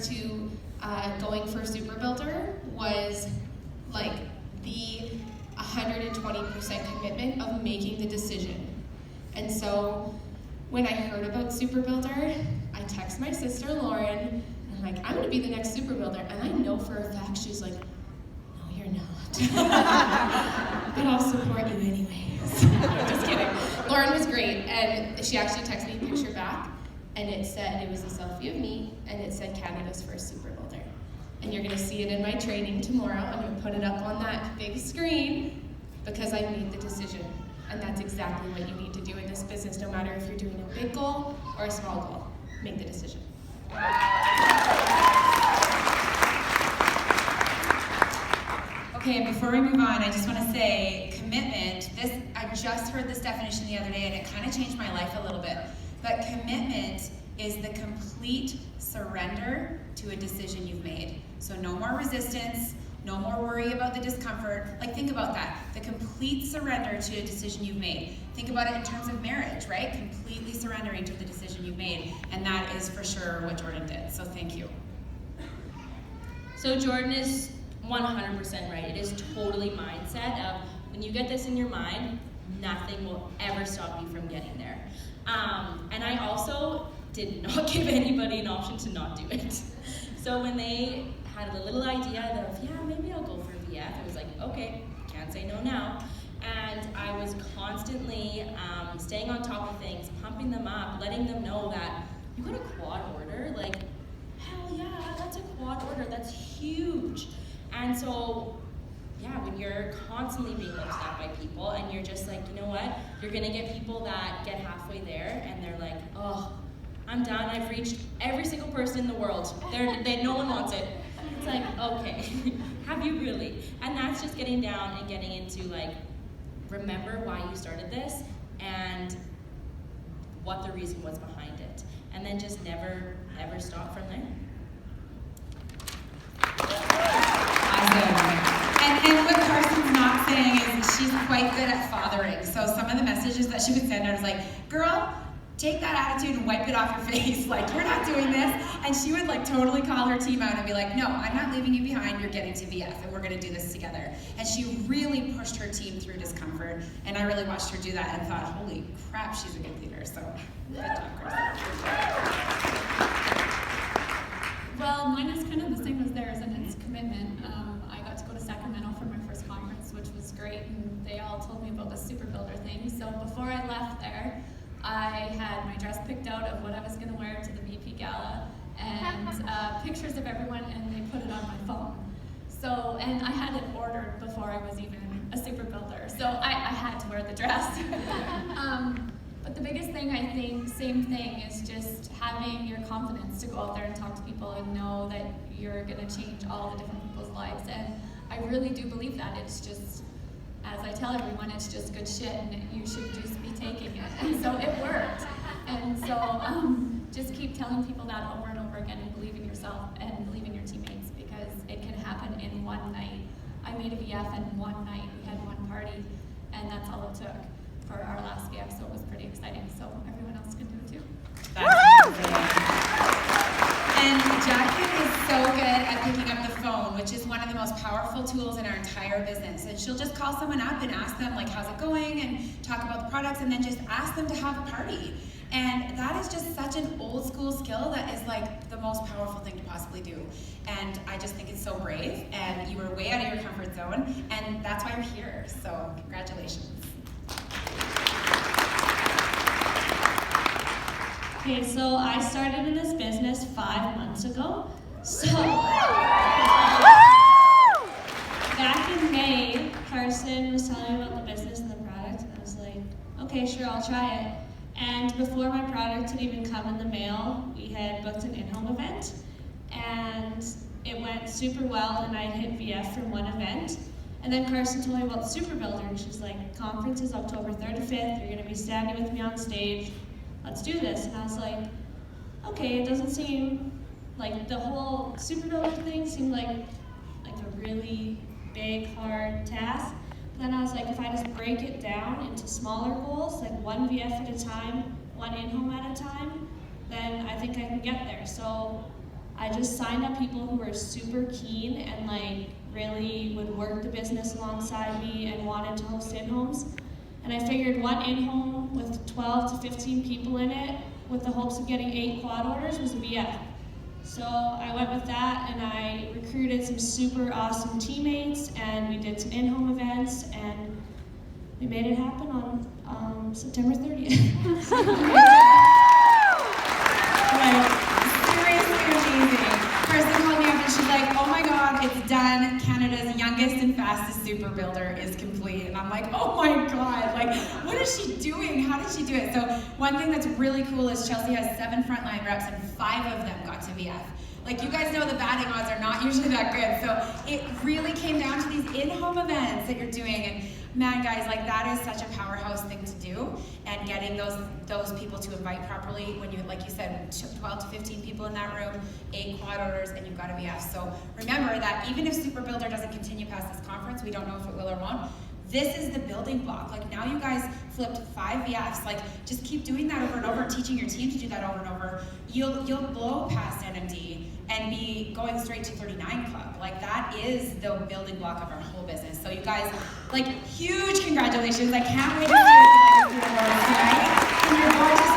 to going for Super Builder was like the 120% commitment of making the decision. And so when I heard about Super Builder, I text my sister Lauren, and I'm like, I'm gonna be the next Super Builder. And I know for a fact she's like, no, you're not. But I'll support you anyways. Just kidding. Lauren was great, and she actually texted me a picture back, and it said, it was a selfie of me, and it said Canada's first Super Builder. And you're gonna see it in my training tomorrow. I'm gonna put it up on that big screen because I made the decision. And that's exactly what you need to do in this business, no matter if you're doing a big goal or a small goal. Make the decision. Okay, and before we move on, I just want to say commitment. I just heard this definition the other day, and it kind of changed my life a little bit. But commitment is the complete surrender to a decision you've made. So no more resistance, no more worry about the discomfort. Like, think about that. The complete surrender to a decision you've made. Think about it in terms of marriage, right? Completely surrendering to the decision you've made. And that is for sure what Jordan did. So thank you. So Jordan is 100% right. It is totally mindset of when you get this in your mind, nothing will ever stop you from getting there. And I also did not give anybody an option to not do it. So when they had a little idea of, yeah, maybe I'll go for VF, I was like, okay, can't say no now. And I was constantly staying on top of things, pumping them up, letting them know that you got a quad order, like, hell yeah, that's a quad order, that's huge. And so, yeah, when you're constantly being looked at by people and you're just like, you know what, you're gonna get people that get halfway there and they're like, oh, I'm done, I've reached every single person in the world. No one wants it. It's like, okay, have you really? And that's just getting down and getting into like, remember why you started this and what the reason was behind it. And then just never, ever stop from there. And what Carson's not saying is she's quite good at fathering. So some of the messages that she would send, I was like, girl, take that attitude and wipe it off your face. Like, you're not doing this. And she would like totally call her team out and be like, no, I'm not leaving you behind. You're getting to VF and we're gonna do this together. And she really pushed her team through discomfort. And I really watched her do that and thought, holy crap, she's a good leader. So good job, Carson. Well, mine is kind of the same as theirs, and it's commitment. I got to go to Sacramento for my first conference, which was great, and they all told me about the Super Builder thing. So before I left there, I had my dress picked out of what I was going to wear to the VP Gala, and pictures of everyone, and they put it on my phone. So, and I had it ordered before I was even a Super Builder, so I had to wear the dress. But the biggest thing, I think, same thing, is just having your confidence to go out there and talk to people and know that you're going to change all the different people's lives. And I really do believe that. It's just, as I tell everyone, it's just good shit, and you should just be taking it. And so it worked. And so just keep telling people that over and over again, and believe in yourself and believe in your teammates, because it can happen in one night. I made a VF in one night. We had one party, and that's all it took for our last VF, so it was pretty exciting. So everyone else can do it too. That's amazing. And Jackie is so good at picking up the phone, which is one of the most powerful tools in our entire business. And she'll just call someone up and ask them, like, how's it going, and talk about the products, and then just ask them to have a party. And that is just such an old school skill that is like the most powerful thing to possibly do. And I just think it's so brave, and you were way out of your comfort zone, and that's why you're here. So congratulations. Okay, so I started in this business 5 months ago. So back in May, Carson was telling me about the business and the product, and I was like, okay, sure, I'll try it. And before my product had even come in the mail, we had booked an in-home event, and it went super well, and I hit VF from one event. And then Carson told me about the Super Builder, and she's like, conference is October 3rd to 5th, you're gonna be standing with me on stage, let's do this. And I was like, okay, it doesn't seem like the whole Super Builder thing seemed like a really big, hard task. But then I was like, if I just break it down into smaller goals, like one VF at a time, one in-home at a time, then I think I can get there. So I just signed up people who were super keen and like really would work the business alongside me and wanted to host in-homes. And I figured one in-home with 12 to 15 people in it with the hopes of getting 8 quad orders was a BF. So I went with that and I recruited some super awesome teammates and we did some in-home events and we made it happen on September 30th. Like, seriously amazing. Person called me up and she's like, oh my God, it's done. Canada's youngest and fastest super builder is complete. And I'm like, oh my God, like, what is she doing? How did she do it? So one thing that's really cool is Chelsea has 7 frontline reps and 5 of them got to VF. Like, you guys know the batting odds are not usually that good. So it really came down to these in-home events that you're doing. And man, guys, like, that is such a powerhouse thing to do. And getting those people to invite properly when you, like you said, 12 to 15 people in that room, 8 quad orders, and you've got a VF. So remember that even if Super Builder doesn't continue past this conference, we don't know if it will or won't, this is the building block. Like, now you guys flipped 5 VFs. Like, just keep doing that over and over, teaching your team to do that over and over. You'll blow past NMD and be going straight to 39 Club. Like, that is the building block of our whole business. So you guys, like, huge congratulations. I can't wait to see what you guys do tonight. And you're going